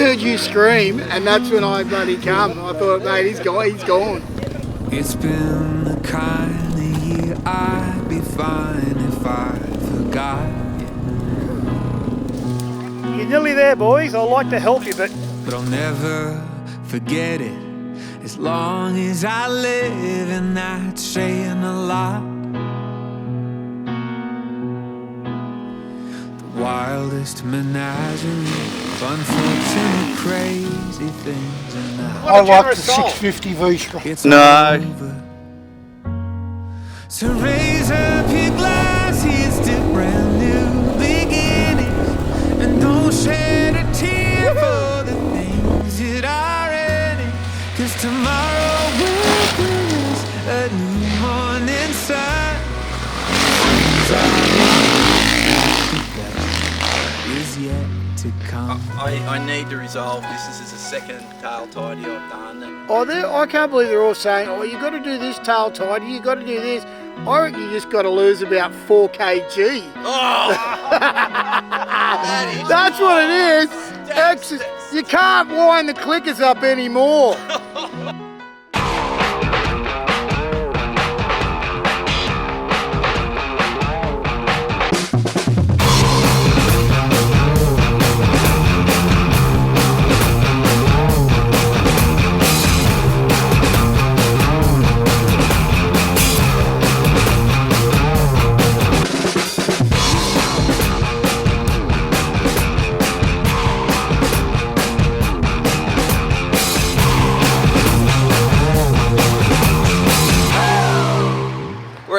heard you scream, and that's when I bloody come. I thought, mate, he's gone. It's been the kind of year I'd be fine if I forgot you. You're nearly there, boys. I'd like to help you, but I'll never forget it as long as I live, and that's saying a lot. The wildest menagerie of unfortunate crazy things, and I like the 650 V-Strom. it's No. over. So raise up your glasses to brand new beginnings, and don't shed a tear for the things that are ending, 'cause tomorrow will bring us a new morning sun. Is yet to come. I need to resolve this. This is the second tail tidy I've done. Oh, I can't believe they're all saying, oh, you got to do this tail tidy, you got to do this. I reckon you just got to lose about 4 kg. Oh! That's what it is. You can't wind the clickers up anymore.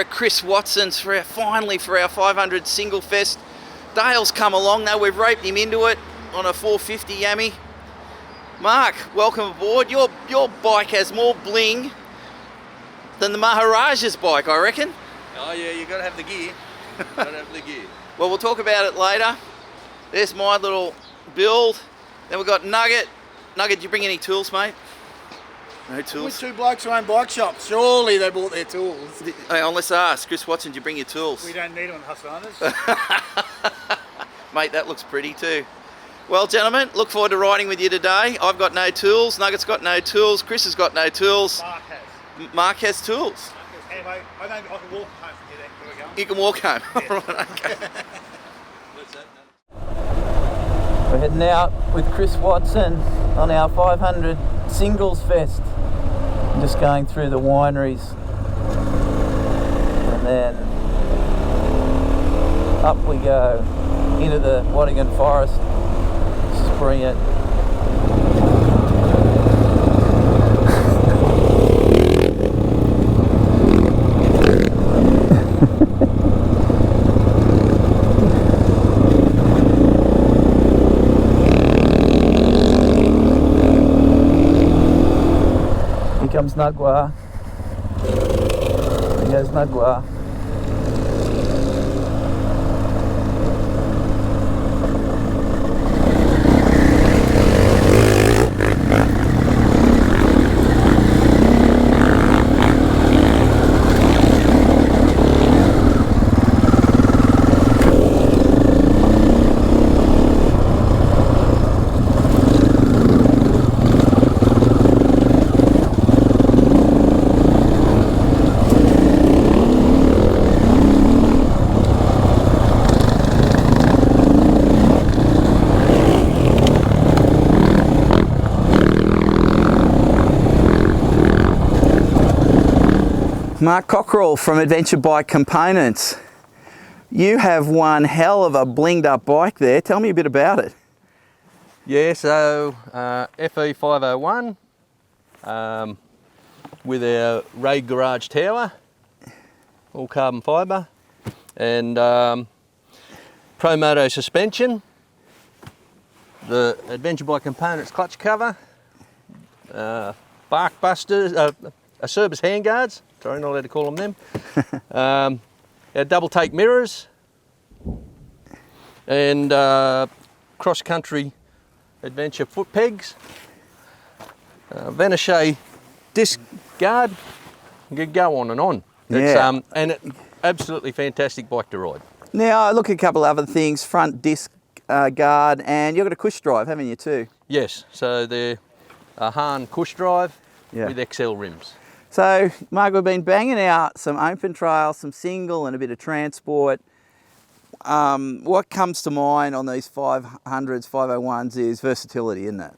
Chris Watson's finally for our 500 single fest. Dale's come along now, we've roped him into it on a 450 Yami. Mark, welcome aboard. Your bike has more bling than the Maharaja's bike, I reckon. Oh yeah, you gotta have the gear. Gotta have the gear. Well, we'll talk about it later. There's my little build. Then we've got Nugget. Nugget, did you bring any tools, mate? No With tools? 2 blokes who own bike shops, surely they bought their tools. Hang on, let's ask. Chris Watson, did you bring your tools? we don't need them on Husqvarnas. Mate, that looks pretty too. Well, gentlemen, look forward to riding with you today. I've got no tools. Nugget's got no tools. Chris has got no tools. Mark has. Mark has tools. Anyway, I can walk home from here then. Here we go. You can walk home. Yeah. Right, okay. We're heading out with Chris Watson on our 500 Singles Fest. Just going through the wineries. And then up we go into the Waddingon Forest. Spring it. Here comes Nugget. There goes Nugget. Mark Cockrell from Adventure Bike Components. You have one hell of a blinged up bike there. Tell me a bit about it. Yeah, so FE 501 with our Raid Garage Tower, all carbon fibre, and Promoto suspension, the Adventure Bike Components clutch cover, bark busters, Acerbis handguards, sorry, not allowed to call them our double take mirrors, and cross-country adventure foot pegs, Venochet disc guard. You could go on and on. Yeah. And it, absolutely fantastic bike to ride. Now I look at a couple of other things, front disc guard, and you've got a cush drive, haven't you too? Yes, so they're a Hahn Cush drive Yeah. with XL rims. So, Mark, we've been banging out some open trail, some single and a bit of transport. What comes to mind on these 500s, 501s is versatility, isn't it?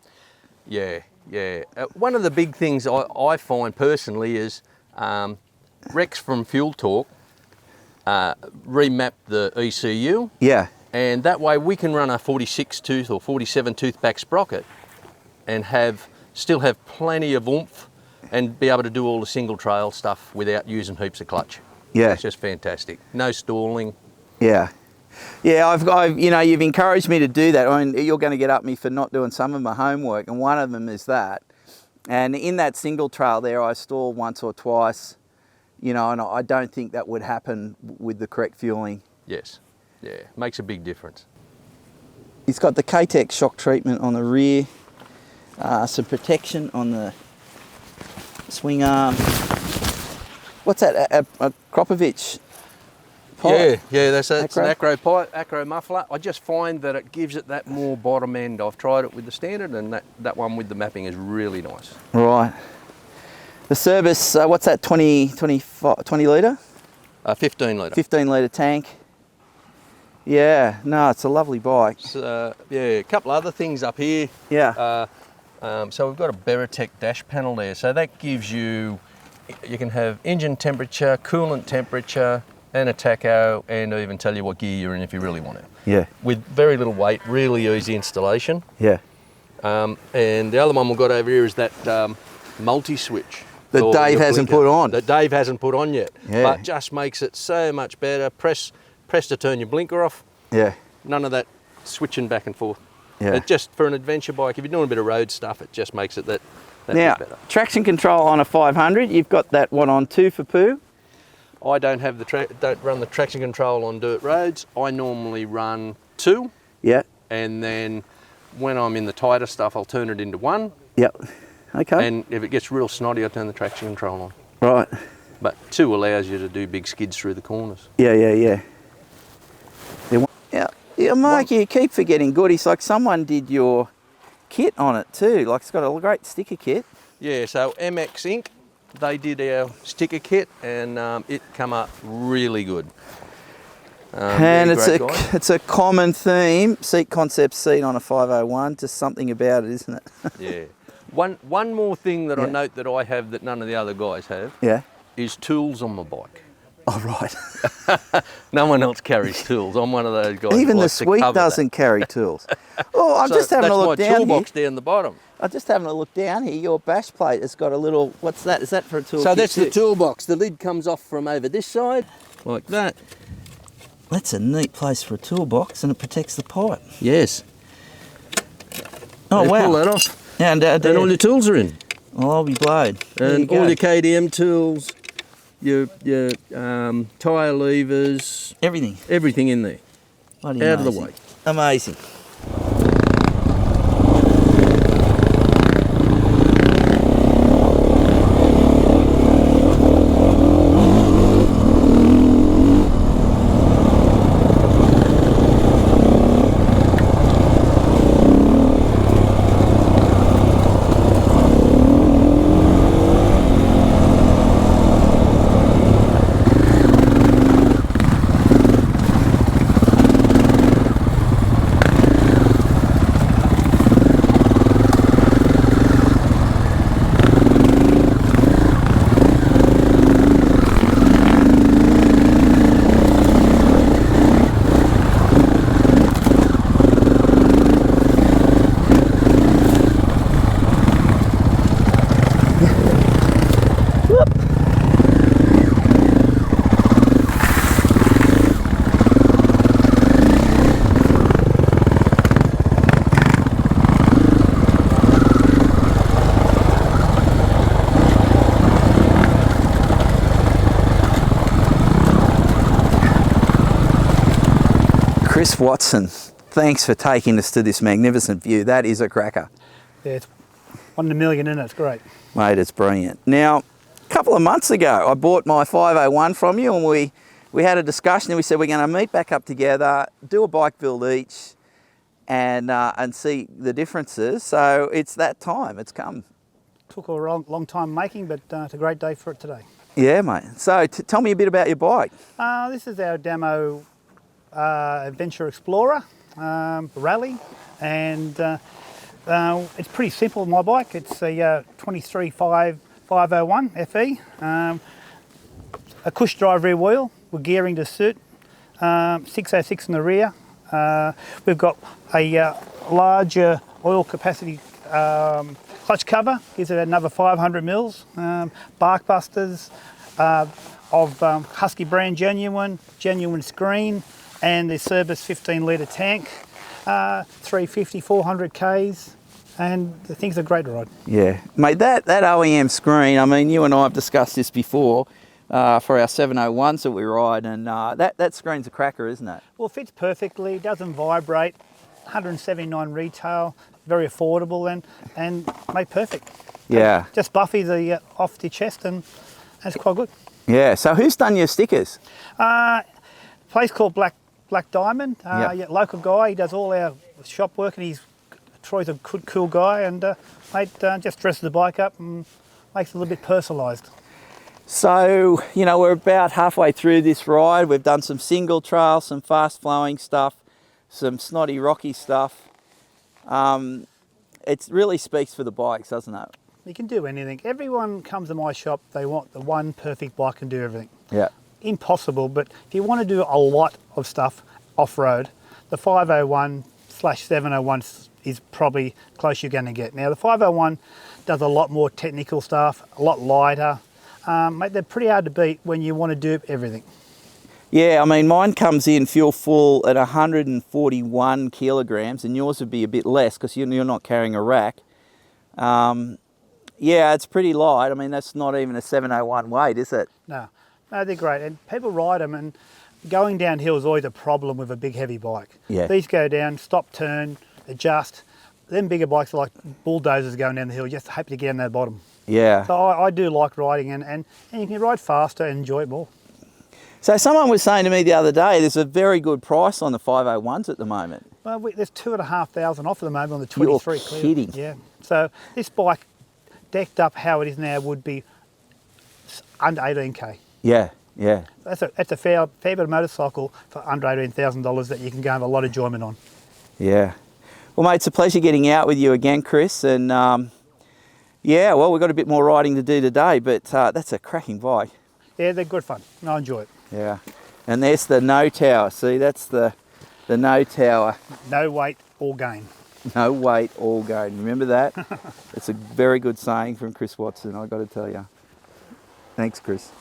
Yeah, yeah. One of the big things I find personally is Rex from Fuel Talk remapped the ECU. Yeah. And that way we can run a 46 tooth or 47 tooth back sprocket and still have plenty of oomph and be able to do all the single trail stuff without using heaps of clutch. Yeah. It's just fantastic. No stalling. Yeah. Yeah, I've you know, you've encouraged me to do that. I mean, you're going to get up me for not doing some of my homework, and one of them is that. And in that single trail there, I stalled once or twice, you know, and I don't think that would happen with the correct fueling. Yes, yeah, makes a big difference. It's got the KTM shock treatment on the rear, some protection on the swing arm. What's that, a Kropovich pipe? Yeah, that's an Acro? acro pipe, acro muffler. I just find that it gives it that more bottom end. I've tried it with the standard, and that one with the mapping is really nice. Right. The service, what's that, 20 litre? 15 litre. 15 litre tank. Yeah, no, it's a lovely bike. So, yeah, a couple other things up here. Yeah. So we've got a Beratec dash panel there. So that gives you can have engine temperature, coolant temperature, and a tacho, and even tell you what gear you're in if you really want to. Yeah. With very little weight, really easy installation. Yeah. And the other one we've got over here is that multi-switch. That Dave hasn't put on. That Dave hasn't put on yet. Yeah. But just makes it so much better. Press to turn your blinker off. Yeah. None of that switching back and forth. Yeah. Just for an adventure bike, if you're doing a bit of road stuff, it just makes it that Now, bit better. traction control on a 500, you've got that one on 2 for poo. I don't have don't run the traction control on dirt roads. I normally run 2, Yeah. and then when I'm in the tighter stuff, I'll turn it into 1. Yep. Okay. And if it gets real snotty, I turn the traction control on. Right. But 2 allows you to do big skids through the corners. Yeah. Yeah, Mark, you keep forgetting goodies. Like someone did your kit on it too. Like it's got a great sticker kit. Yeah, so MX Inc., they did our sticker kit, and it come up really good. And really great guy. it's a common theme, seat concept seat on a 501, just something about it, isn't it? Yeah. One more thing that I Yeah. note that I have that none of the other guys have Yeah. is tools on my bike. Oh, right. No one else carries tools. I'm one of those guys. Even who the likes to suite cover doesn't carry tools. Oh, I'm that. just having a look That's my down here. toolbox down the bottom. I'm just having a look down here. Your bash plate has got a little, what's that? Is that for a tool? So that's the toolbox. The lid comes off from over this side, like that. That's a neat place for a toolbox, and it protects the pipe. Yes. Oh, Now wow. Pull that off. And all your tools are in. Oh, I'll be blowed. There you And all go. your KTM tools, your tyre levers, Everything. in there. Bloody Out of the amazing. way. Amazing. Chris Watson, thanks for taking us to this magnificent view. That is a cracker. Yeah, it's 1 in a million, isn't it? It's great. Mate, it's brilliant. Now, a couple of months ago, I bought my 501 from you, and we had a discussion, and we said we're going to meet back up together, do a bike build each, and see the differences. So it's that time, it's come. Took a long time making, but it's a great day for it today. Yeah, mate. So tell me a bit about your bike. This is our demo Adventure Explorer rally, and it's pretty simple, my bike. It's a 501 FE, a cush drive rear wheel with gearing to suit, 606 in the rear. We've got a larger oil capacity clutch cover, gives it another 500 mils, bark busters of Husky brand genuine screen, and the Service 15 litre tank, 350, 400 Ks, and the thing's a great ride. Yeah, mate, that OEM screen, I mean, you and I have discussed this before for our 701s that we ride, and that screen's a cracker, isn't it? Well, it fits perfectly, doesn't vibrate, 179 retail, very affordable, and made perfect. Yeah. Just buffy the off the chest, and that's quite good. Yeah, so who's done your stickers? Place called Black Diamond, Yep. yeah, local guy, he does all our shop work, and Troy's a good, cool guy, and mate, just dresses the bike up and makes it a little bit personalised. So, you know, we're about halfway through this ride. We've done some single trail, some fast flowing stuff, some snotty rocky stuff. It really speaks for the bikes, doesn't it? You can do anything. Everyone comes to my shop, they want the one perfect bike and do everything. Yeah. Impossible, but if you want to do a lot of stuff off-road, the 501/701 is probably close you're going to get. Now the 501 does a lot more technical stuff, a lot lighter. Mate, they're pretty hard to beat when you want to do everything. Yeah, I mean, mine comes in fuel full at 141 kilograms, and yours would be a bit less because you're not carrying a rack. Yeah, it's pretty light. I mean, that's not even a 701 weight, is it? No, they're great, and people ride them, and going downhill is always a problem with a big heavy bike. Yeah. These go down, stop, turn, adjust. Them bigger bikes are like bulldozers going down the hill, just hope to get on that bottom. Yeah. So I do like riding, and you can ride faster and enjoy it more. So someone was saying to me the other day, there's a very good price on the 501s at the moment. Well, there's 2,500 off at the moment on the 23. You're kidding. Yeah. So this bike, decked up how it is now, would be under 18k. Yeah, yeah. That's a fair bit of motorcycle for under $18,000 that you can go and have a lot of enjoyment on. Yeah. Well, mate, it's a pleasure getting out with you again, Chris. And yeah, well, we've got a bit more riding to do today, but that's a cracking bike. Yeah, they're good fun. I enjoy it. Yeah. And there's the no tower. See, that's the no tower. No weight or gain. No weight, all gain. Remember that? It's a very good saying from Chris Watson, I've got to tell you. Thanks, Chris.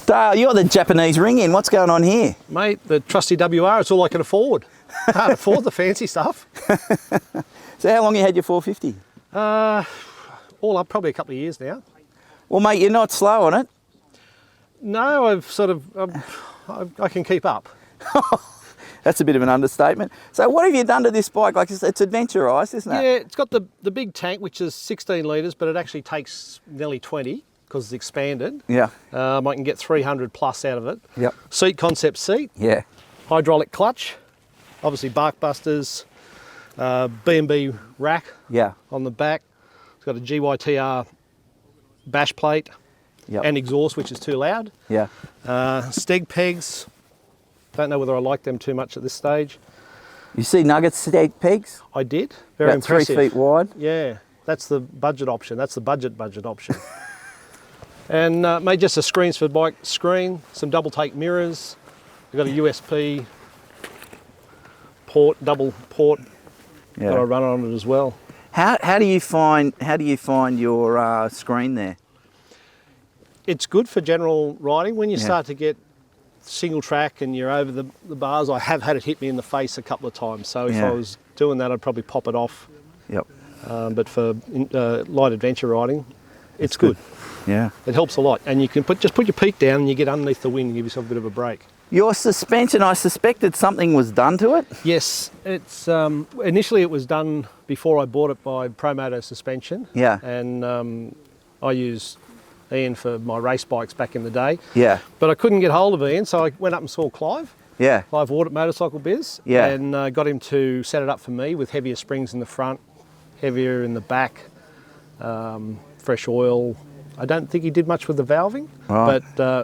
Dale, you're the Japanese ring-in. What's going on here? Mate, the trusty WR, it's all I can afford. Can't afford the fancy stuff. So how long you had your 450? All up, probably a couple of years now. Well, mate, you're not slow on it. No, I've sort of, I can keep up. That's a bit of an understatement. So what have you done to this bike? Like it's adventurised, isn't it? Yeah, it's got the big tank, which is 16 litres, but it actually takes nearly 20 because it's expanded. Yeah. I can get 300 plus out of it. Yep. Seat concept seat. Yeah. Hydraulic clutch. Obviously bark busters. B&B rack. Yeah. On the back. It's got a GYTR bash plate. Yep. And exhaust, which is too loud. Yeah. Steg pegs. Don't know whether I like them too much at this stage. You see Nugget steg pegs? I did. Very About impressive. 3 feet wide. Yeah, that's the budget option. That's the budget option. And made just a screens for bike screen, some double take mirrors. We've got a USB port, double port that I run on it as well. How do you find your screen there? It's good for general riding. When you start to get single track and you're over the bars, I have had it hit me in the face a couple of times. So if I was doing that, I'd probably pop it off. Yep. But for light adventure riding, it's good. Yeah. It helps a lot. And you can just put your peak down and you get underneath the wing and give yourself a bit of a break. Your suspension, I suspected something was done to it? Yes, it's initially it was done before I bought it by Promoto Suspension. Yeah. And I used Ian for my race bikes back in the day. Yeah. But I couldn't get hold of Ian, so I went up and saw Clive. Yeah. Clive Ward at Motorcycle Biz. Yeah. And got him to set it up for me with heavier springs in the front, heavier in the back, fresh oil. I don't think he did much with the valving, but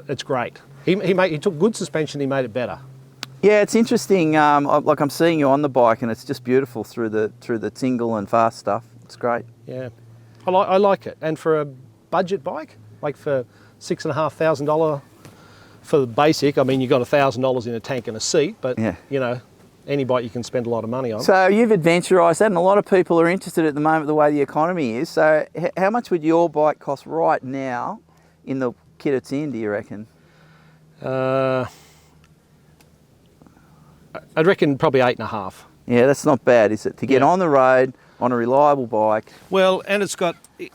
it's great. He took good suspension, he made it better. Yeah, it's interesting. Like I'm seeing you on the bike, and it's just beautiful through the single and fast stuff. It's great. Yeah, I like it. And for a budget bike, like for $6,500 for the basic, I mean, you got $1,000 in a tank and a seat, but you know, any bike you can spend a lot of money on. So you've adventurised that, and a lot of people are interested at the moment the way the economy is. So how much would your bike cost right now in the kit it's in, do you reckon? I'd reckon probably 8.5. Yeah, that's not bad, is it? To get on the road on a reliable bike. Well, and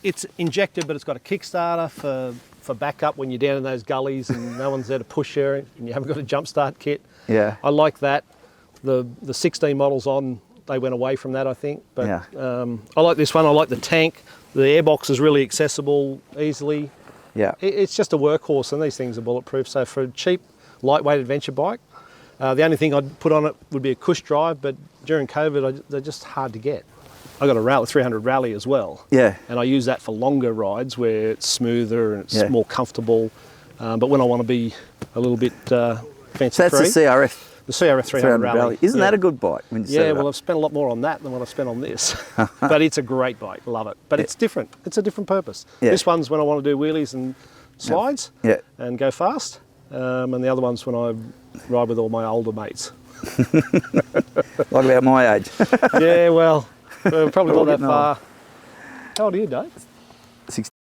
it's injected, but it's got a Kickstarter for backup when you're down in those gullies and no one's there to push you and you haven't got a jump start kit. Yeah. I like that. The 16 models on, they went away from that, I think. But I like this one. I like the tank. The airbox is really accessible easily. Yeah. It's just a workhorse, and these things are bulletproof. So for a cheap, lightweight adventure bike, the only thing I'd put on it would be a cush drive, but during COVID, they're just hard to get. I got a 300 rally as well. Yeah. And I use that for longer rides where it's smoother and it's more comfortable. But when I want to be a little bit fancy-free. So that's the CRF. The CRF 300 rally. Isn't that a good bike when you set it up? Well, I've spent a lot more on that than what I've spent on this. But it's a great bike, love it. But it's different. It's a different purpose. Yeah. This one's when I want to do wheelies and slides and go fast. And the other one's when I ride with all my older mates. Like about my age. Yeah, well, we're probably not that far. How old are you, Dave? 60.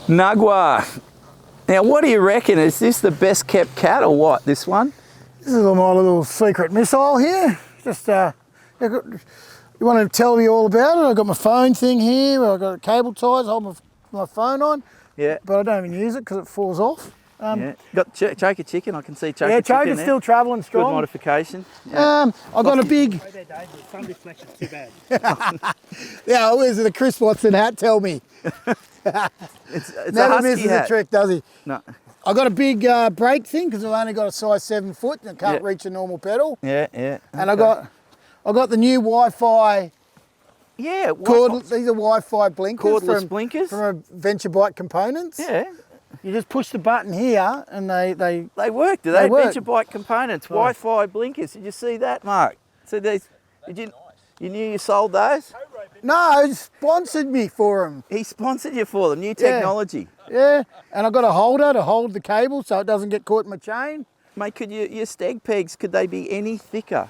Nugget. Now, what do you reckon? Is this the best kept cat or what, this one? This is my little secret missile here. Just, you want to tell me all about it? I've got my phone thing here, I've got cable ties, I hold my phone on. Yeah. But I don't even use it because it falls off. Yeah. Got Choker Chicken. I can see Choker Yeah, Chicken Choker's there. still travelling Good strong. modification. Yeah. I got a big. Sun deflection's too bad. Yeah, where's the Chris Watson hat? Tell me. It's a Never husky misses hat. a trick, does he? No. I got a big brake thing because I've only got a size 7 foot and can't reach a normal pedal. Yeah, yeah. And I got the new Wi-Fi. Yeah. These are Wi-Fi blinkers. Cordless blinkers? From Adventure Bike Components. Yeah. You just push the button here and they work, do they? They work. Adventure Bike Components, Wi-Fi blinkers. Did you see that, Mark? So these, you knew you sold those? No, he sponsored me for them. He sponsored you for them, new technology. Yeah, and I got a holder to hold the cable so it doesn't get caught in my chain. Mate, could your stag pegs, could they be any thicker?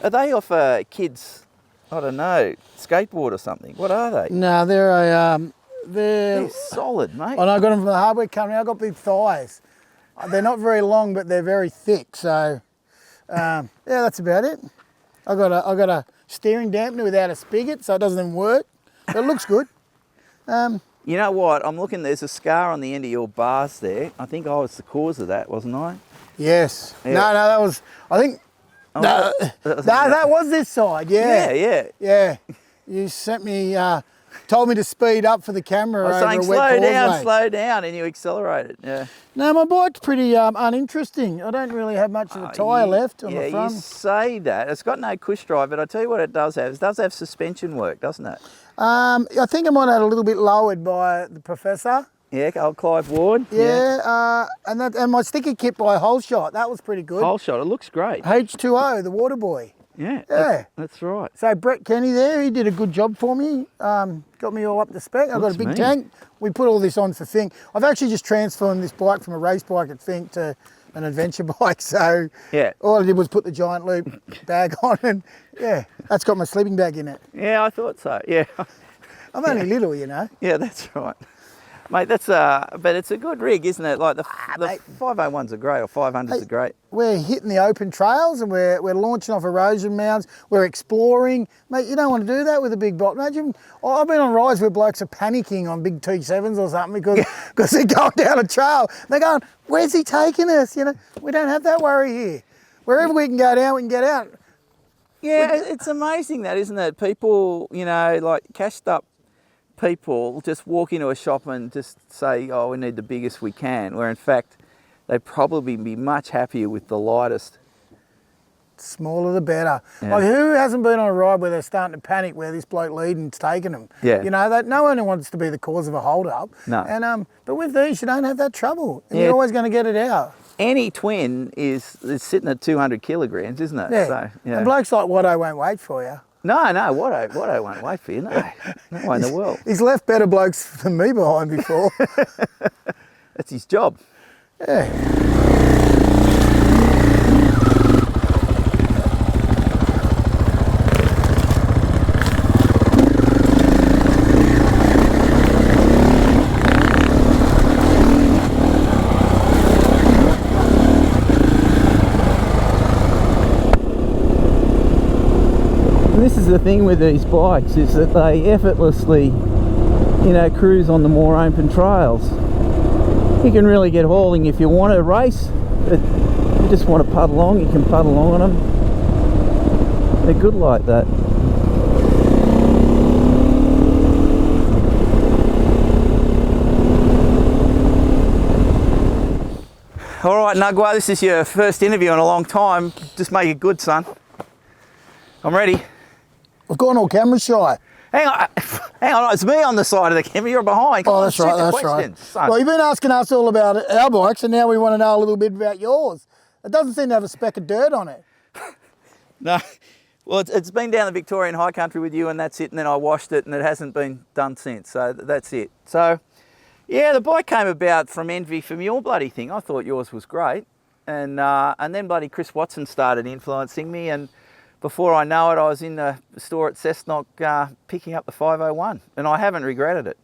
Are they off kids, I don't know, skateboard or something? What are they? No, they're solid, mate. And I got them from the hardware company. I got big thighs. They're not very long, but they're very thick. So, yeah, that's about it. I got a steering dampener without a spigot, so it doesn't even work. But it looks good. You know what? I'm looking. There's a scar on the end of your bars there. I think I was the cause of that, wasn't I? Yes. Yeah. No, that was. I think. Oh, No, that was this side. Yeah. Yeah. You sent me. Told me to speed up for the camera I was over saying a wet slow down, and you accelerated. Yeah. No, my bike's pretty uninteresting. I don't really have much of a tyre left on the front. You say that. It's got no cush drive, but I tell you what it does have. It does have suspension work, doesn't it? I think I might have had a little bit lowered by the professor. Yeah, old Clive Ward. Yeah, and my sticker kit by Whole Shot. That was pretty good. Whole Shot. It looks great. H2O, the water boy. Yeah. That's right. So Brett Kenny there, he did a good job for me. Got me all up to spec. I've got a big tank. We put all this on for Fink. I've actually just transformed this bike from a race bike at Fink to an adventure bike. So all I did was put the giant loop bag on and that's got my sleeping bag in it. Yeah, I thought so. Yeah. I'm only little, you know. Yeah, that's right. Mate, but it's a good rig, isn't it? Like the 501s are great, or 500s are great. We're hitting the open trails and we're launching off erosion mounds. We're exploring. Mate, you don't want to do that with a big bike. Imagine, I've been on rides where blokes are panicking on big T7s or something because they're going down a trail. They're going, where's he taking us? You know, we don't have that worry here. Wherever we can go down, we can get out. Yeah, it's amazing that, isn't it? People, you know, like cashed up people just walk into a shop and just say, oh, we need the biggest we can, where in fact they'd probably be much happier with the lightest. Smaller the better. Yeah. Like, who hasn't been on a ride where they're starting to panic where this bloke leading's taking them? Yeah. You know, no one wants to be the cause of a hold-up. No. And but with these, you don't have that trouble. And you're always going to get it out. Any twin is sitting at 200 kilograms, isn't it? Yeah. So, And blokes like Watto won't wait for you. No, Watto won't wait for you, no. No way in the world. He's left better blokes than me behind before. That's his job. Yeah. This is the thing with these bikes, is that they effortlessly, you know, cruise on the more open trails. You can really get hauling if you want to race, but you just want to puddle along, you can puddle along on them. They're good like that. All right, Nugget, this is your first interview in a long time. Just make it good, son. I'm ready. I've gone all camera shy. Hang on, it's me on the side of the camera, you're behind. Come on, That's right, that's right. Son. Well, you've been asking us all about our bikes, and now we want to know a little bit about yours. It doesn't seem to have a speck of dirt on it. No, well, it's been down the Victorian High Country with you, and that's it, and then I washed it, and it hasn't been done since, so that's it. So, yeah, the bike came about from envy from your bloody thing. I thought yours was great, and then bloody Chris Watson started influencing me, and before I know it, I was in the store at Cessnock picking up the 501, and I haven't regretted it.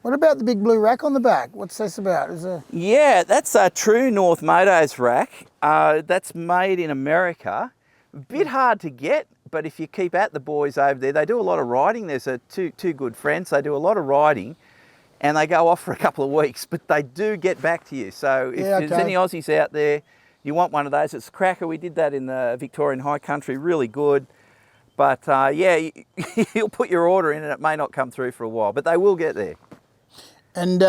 What about the big blue rack on the back? What's this about? Yeah, that's a true North Motos rack. That's made in America. A bit hard to get, but if you keep at the boys over there, they do a lot of riding. There's two good friends. They do a lot of riding, and they go off for a couple of weeks, but they do get back to you. So if there's any Aussies out there, you want one of those, it's a cracker. We did that in the Victorian High Country, really good. But yeah, you'll put your order in and it may not come through for a while, but they will get there. And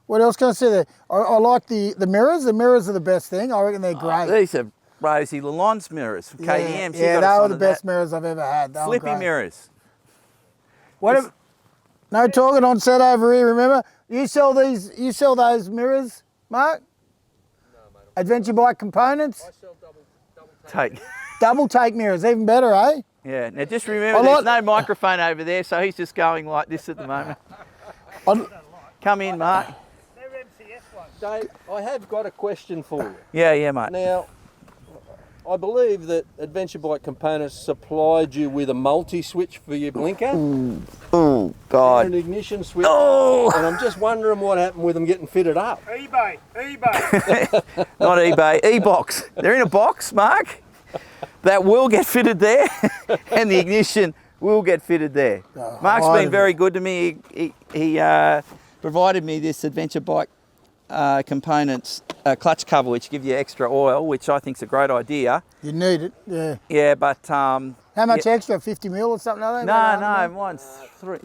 what else can I say there? I like the mirrors. The mirrors are the best thing. I reckon they're great. These are Rosie Lalonde's mirrors from KTM. Yeah, they were the best mirrors I've ever had. They Flippy mirrors. No talking on set over here, remember? You sell those mirrors, Mark? No, mate. Adventure Bike Components? I sell double take. Double take mirrors, even better, eh? Yeah, now just remember there's no microphone over there, so he's just going like this at the moment. Come in, Mark. They're MCS ones. Dave, I have got a question for you. Yeah, mate. Now, I believe that Adventure Bike Components supplied you with a multi-switch for your blinker. Oh, God. And an ignition switch. Oh! And I'm just wondering what happened with them getting fitted up. eBay. Not eBay, e-box. They're in a box, Mark. That will get fitted there, and the ignition will get fitted there. Mark's been very good to me. He provided me this Adventure Bike Components clutch cover, which give you extra oil, which I think is a great idea. You need it, yeah. Yeah, but how much extra? 50 mil or something like that? No, mine's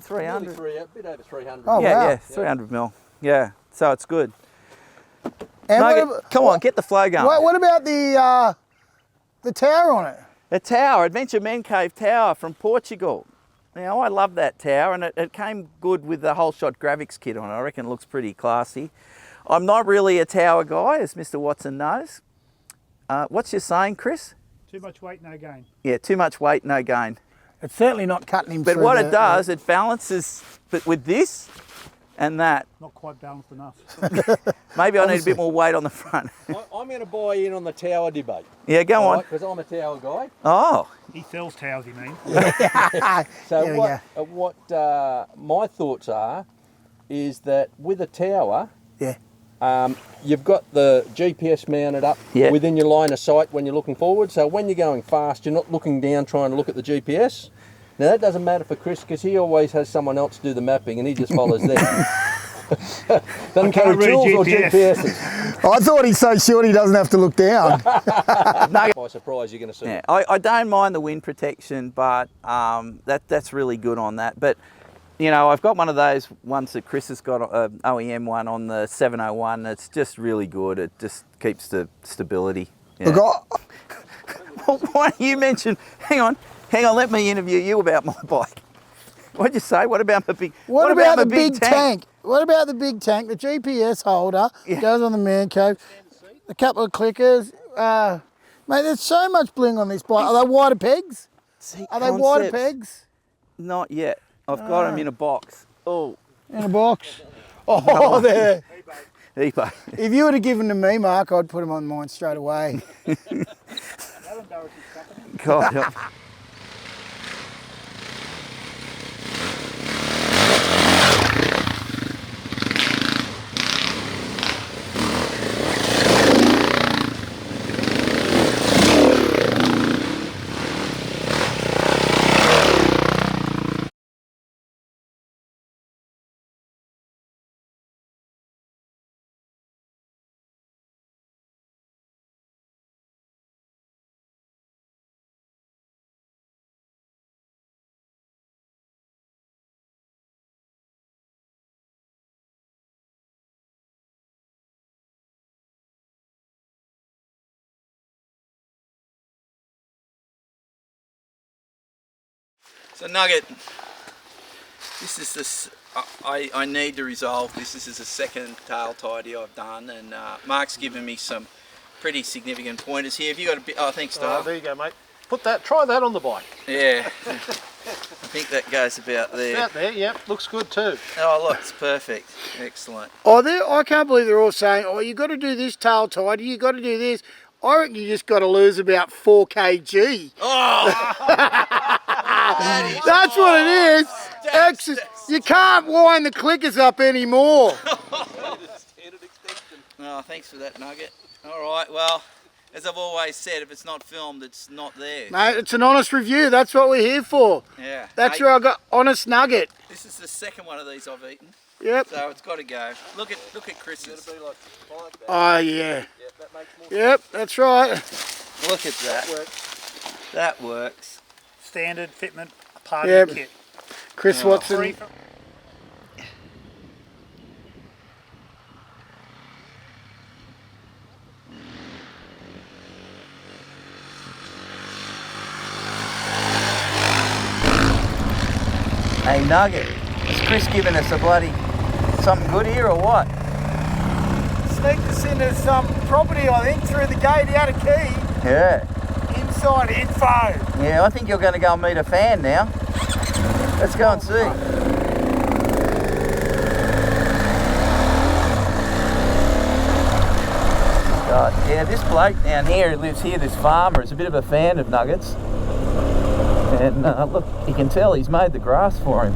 300. A bit over 300. Oh, yeah, wow. 300 mil. Yeah, so it's good. And Nugget, come on, get the flow going. What about the tower on it? The tower, Adventure Man Cave Tower from Portugal. Now, I love that tower, and it came good with the whole shot graphics kit on it. I reckon it looks pretty classy. I'm not really a tower guy, as Mr. Watson knows. What's your saying, Chris? Too much weight, no gain. Yeah, too much weight, no gain. It's certainly not cutting him But through what it does, it balances, but with this and that. Not quite balanced enough. Maybe I need a bit more weight on the front. I'm going to buy in on the tower debate. Yeah, go on. Because I'm a tower guy. Oh. He sells towels, you mean? So what my thoughts are is that with a tower, you've got the GPS mounted up within your line of sight when you're looking forward. So when you're going fast, you're not looking down trying to look at the GPS. Now that doesn't matter for Chris because he always has someone else do the mapping and he just follows them. Doesn't carry tools or GPSs. I thought he's so short he doesn't have to look down. By surprise, you're going to see. Yeah, I don't mind the wind protection, but that's really good on that. But you know, I've got one of those ones that Chris has got, an OEM one on the 701. It's just really good. It just keeps the stability. Yeah. Look, Why you mentioned? Hang on. Let me interview you about my bike. What'd you say? What about the big? What about the big tank? What about the big tank? The GPS holder goes on the man cave. A couple of clickers. Mate, there's so much bling on this bike. Are they wider pegs? Are they wider pegs? Not yet. I've got them in a box. Oh. In a box? Oh, there. eBay. If you would have given them to me, Mark, I'd put them on mine straight away. God help. So Nugget, this is this. I need to resolve this. This is the second tail tidy I've done, and Mark's given me some pretty significant pointers here. Have you got a bit? Oh, thanks, Dave. There you go, mate. Try that on the bike. Yeah, I think that goes about there. About there, yep. Looks good too. Oh, look, it's perfect. Excellent. I can't believe they're all saying, oh, you got to do this tail tidy, you got to do this. I reckon you just got to lose about 4 kg. Oh! That's what it is. You can't wind the clickers up anymore. Oh, thanks for that, Nugget. All right, well, as I've always said, if it's not filmed, it's not there. Mate, it's an honest review. That's what we're here for. Yeah. That's where I got honest Nugget. This is the second one of these I've eaten. Yep. So it's got to go. Look at Chris's. Oh, yeah. Yep, that's right. Look at that. That works. Standard fitment party Yep. kit. Chris Watson. Free. Hey Nugget, is Chris giving us a bloody something good here or what? Sneaked us into some property, I think, through the gate. He had a key. Yeah. Inside info. Yeah, I think you're going to go and meet a fan now. Let's go and see. God, yeah, this bloke down here who lives here, this farmer, is a bit of a fan of Nuggets. And look, you can tell he's made the grass for him.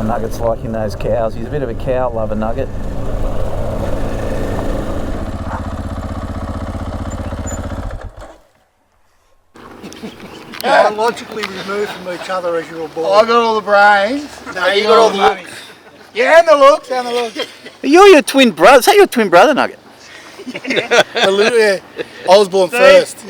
Nugget's liking those cows. He's a bit of a cow lover, Nugget. Biologically removed from each other as you were born. I got all the brains. No, you got all the money. Yeah, and the looks, and the looks. You're your twin brother. Is that your twin brother, Nugget? Yeah. I was born first.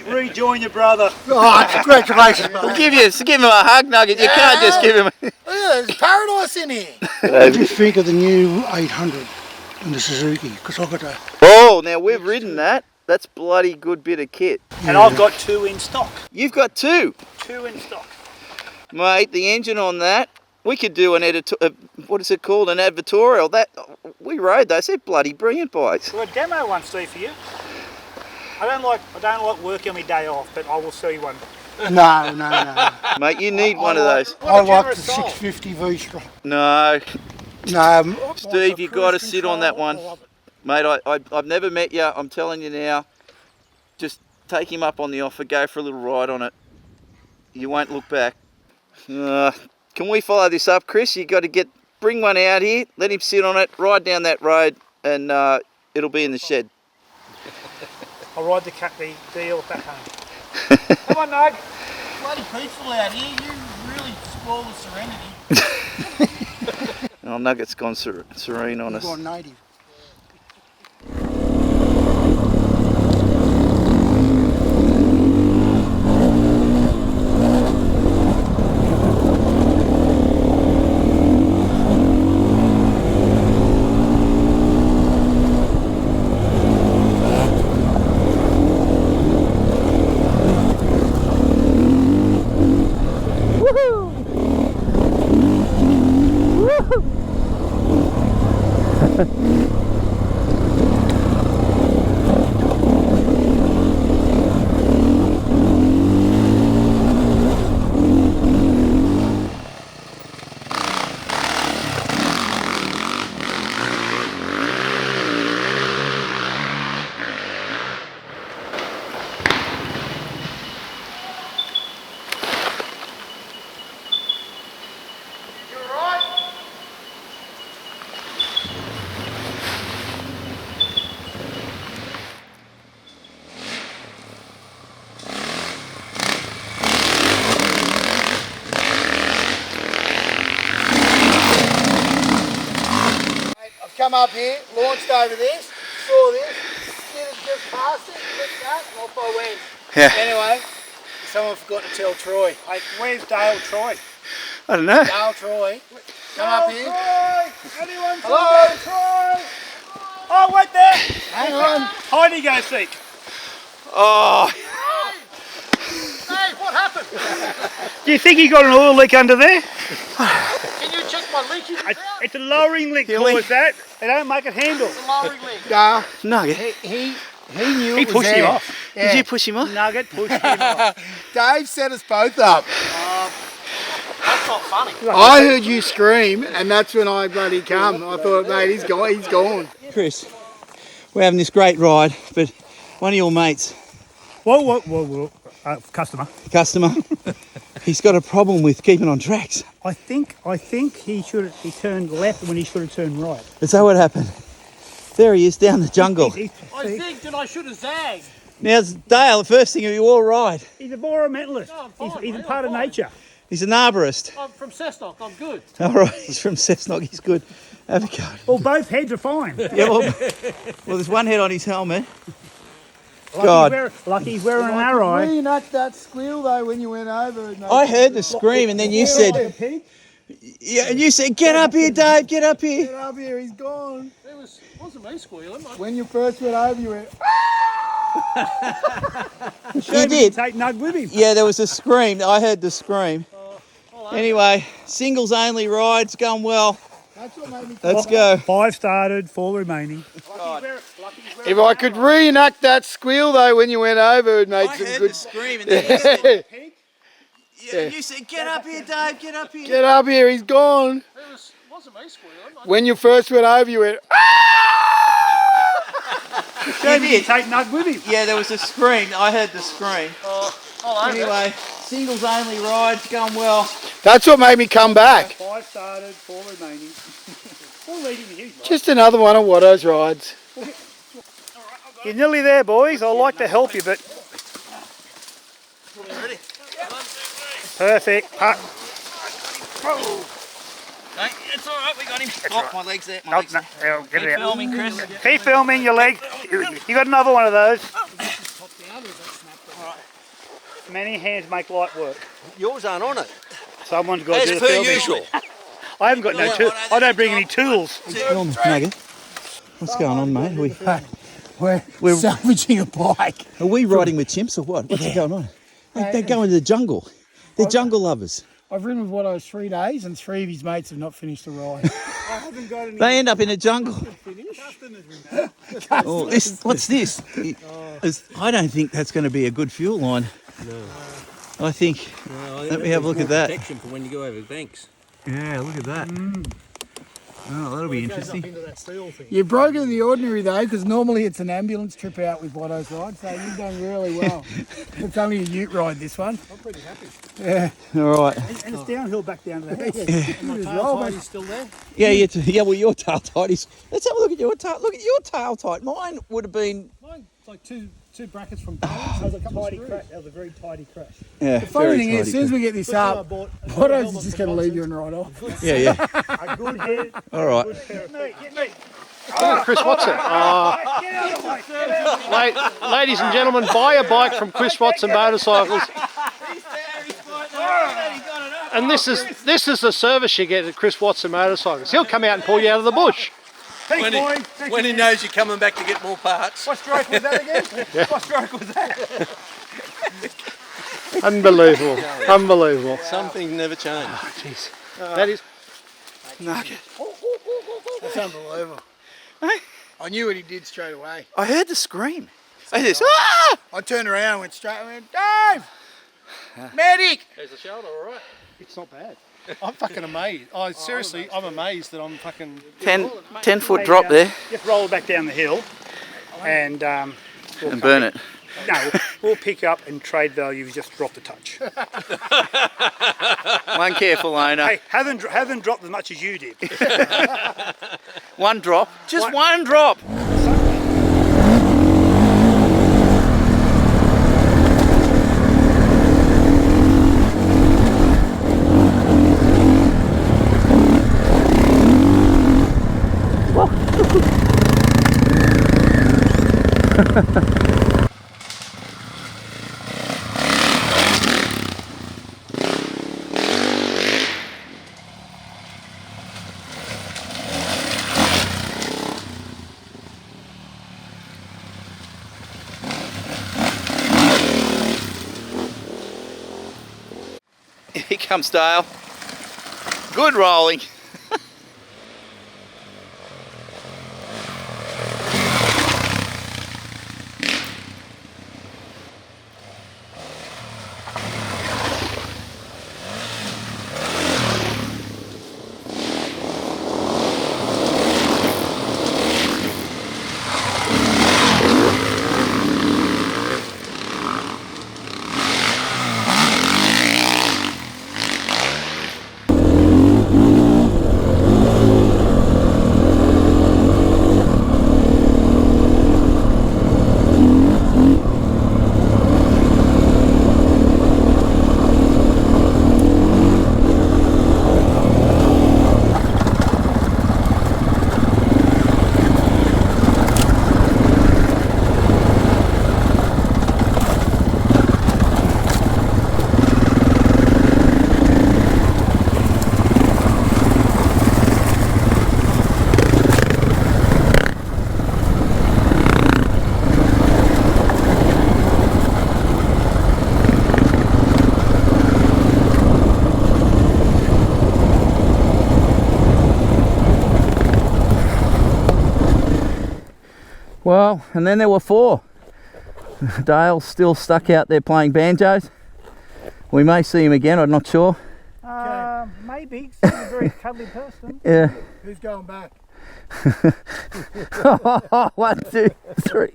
Rejoin your brother. Oh, congratulations, mate. We'll give him a hug, Nugget. You can't just give him. Yeah, there's paradise in here. What do you think of the new 800 and the Suzuki? Because I've got a... Oh, now we've ridden that. That's bloody good bit of kit. And I've got 2 in stock. You've got 2. 2 in stock. Mate, the engine on that, we could do an what is it called? An advertorial. That we rode those. They're bloody brilliant bikes. We've got a demo one, Steve, for you. I don't like working on my day off, but I will sell you one. No. Mate, you need one of those. I like the 650 V-Strom. No, No. Steve, you got to sit on that one. Mate, I've never met you. I'm telling you now. Just take him up on the offer. Go for a little ride on it. You won't look back. Can we follow this up, Chris? You got to bring one out here. Let him sit on it. Ride down that road, and it'll be in the shed. I'll ride the deal back home. Come on, Nug. Bloody peaceful out here. You really spoil the serenity. Oh, Nugget's gone serene on us. Gone native. Come up here, launched over this, saw this, skidded just past it, clicked that, and off I went. Yeah. Anyway, someone forgot to tell Troy. Hey, where's Dale Troy? I don't know. Dale Troy, come up here. Troy! Anyone see Hello? Dale Troy? Oh, wait there! Hang on. Hidey go seek. Oh, Hey, what happened? Do you think he got an oil leak under there? Can you check my leakage? It's a lowering link, boys, that. They don't make it handle. It's a lowering link. Nugget. He knew He it was pushed there. him off. Yeah. Did you push him off? Nugget pushed him off. Dave set us both up. That's not funny. I heard you scream, and that's when I bloody come. I thought, mate, he's gone. Chris, we're having this great ride, but one of your mates, Whoa. Customer. he's got a problem with keeping on tracks. I think he turned left when he should have turned right. Is that what happened? There he is down the jungle. I think that I should have zagged. Now, Dale, the first thing, are you all right? He's a environmentalist. He's a part of nature. He's an arborist. I'm from Cessnock, I'm good. All right, he's from Cessnock, he's good. Have a go. Well, both heads are fine. Yeah, well, there's one head on his helmet. Lucky he's wearing an arrow. Reenact that squeal though when you went over. And I heard the scream, and then you said, yeah, and you said, get up here, Dave, get up here. Get up here, he's gone. It wasn't me squealing. When you first went over, you went. You did. Take Nug with him. Yeah, there was a scream. I heard the scream. Anyway, singles only rides going well. That's what made me. Let's go. 5 started, 4 remaining. If I could reenact that squeal though when you went over, it made some good. scream, and then you said, you said, get up here, Dave, get up here. Get up here, he's gone. It wasn't me squealing. When you first went over, you went. You did. Take Nug with him. Yeah, there was a scream. I heard the scream. Anyway, singles only rides going well. That's what made me come back. 5 started, 4 remaining. 4 leading the huge. Just another one of Watto's rides. You're nearly there, boys. I'd like to help you, but... Perfect. Putt. No, it's all right, we got him. My leg's there. No, get it out. Filming, Chris. Keep filming your leg. You got another one of those. Many hands make light work. Yours aren't on it. Someone's got to do As the per filming. usual. I haven't got no tools. I don't bring any tools. Nugget, what's going on, mate? We're salvaging a bike. Are we riding with chimps or what? What's going on? They go into the jungle. They're jungle lovers. I've ridden with Watto's 3 days and 3 of his mates have not finished the ride. They end up in a jungle. Oh, what's this? I don't think that's going to be a good fuel line. No. I think, let me have a look at that. Protection for when you go over banks. Yeah, look at that. Oh, that'll be interesting. You've broken the ordinary though, because normally it's an ambulance trip out with Watto's ride, so you've done really well. It's only a ute ride, this one. I'm pretty happy. Yeah. All right. And it's downhill back down to the house. And my tail tight is still there? Yeah, well, your tail tight is... Let's have a look at your tail. Look at your tail tight. Mine would have been... Mine's like two brackets from Dave. That was a tidy crash. That was a very tidy crash. Yeah, The funny thing is, as soon as we get this up, Watto's is just going to leave you and ride off. Yeah. A good head. All right. Get me. Chris Watson. Get out of the way. Get out of the way. Ladies and gentlemen, buy a bike from Chris Watson Motorcycles. And this is the service you get at Chris Watson Motorcycles. He'll come out and pull you out of the bush. When he knows you're coming back to get more parts. What stroke was that again? What stroke was that? Unbelievable. Unbelievable. Some things never change. Jeez. That is... Nugget. That's unbelievable. I knew what he did straight away. I heard the scream. I just, ah! I turned around and went straight, I went, Dave! Medic! There's the shoulder, all right. It's not bad. I'm fucking amazed. Seriously, I'm amazed that I'm fucking... 10 foot drop there. Just roll it back down the hill and Burn it. No, we'll pick up and trade value. Just dropped a touch. One careful owner. Hey, haven't dropped as much as you did. One drop. Just one drop. Here comes Dale. Good rolling. Well, and then there were 4. Dale's still stuck out there playing banjos. We may see him again, I'm not sure. Maybe. He's a very cuddly person. Yeah. Who's going back? 1, 2, 3.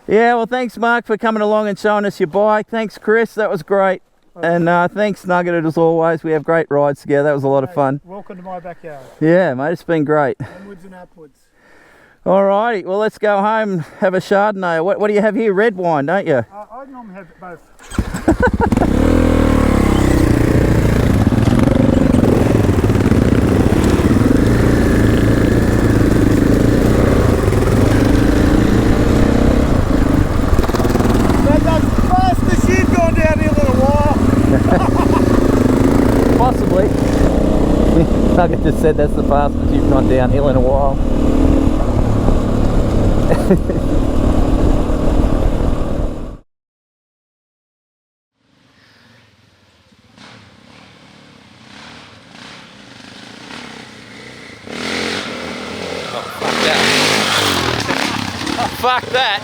Yeah, well, thanks, Mark, for coming along and showing us your bike. Thanks, Chris. That was great. And thanks, Nugget, as always. We have great rides together. That was a lot of fun. Welcome to my backyard. Yeah, mate, it's been great. Onwards and upwards. All righty, well, let's go home and have a Chardonnay. What do you have here? Red wine, don't you? I normally have both. That's the fastest you've gone downhill in a while. Possibly. Nugget just said that's the fastest you've gone downhill in a while. Fuck that.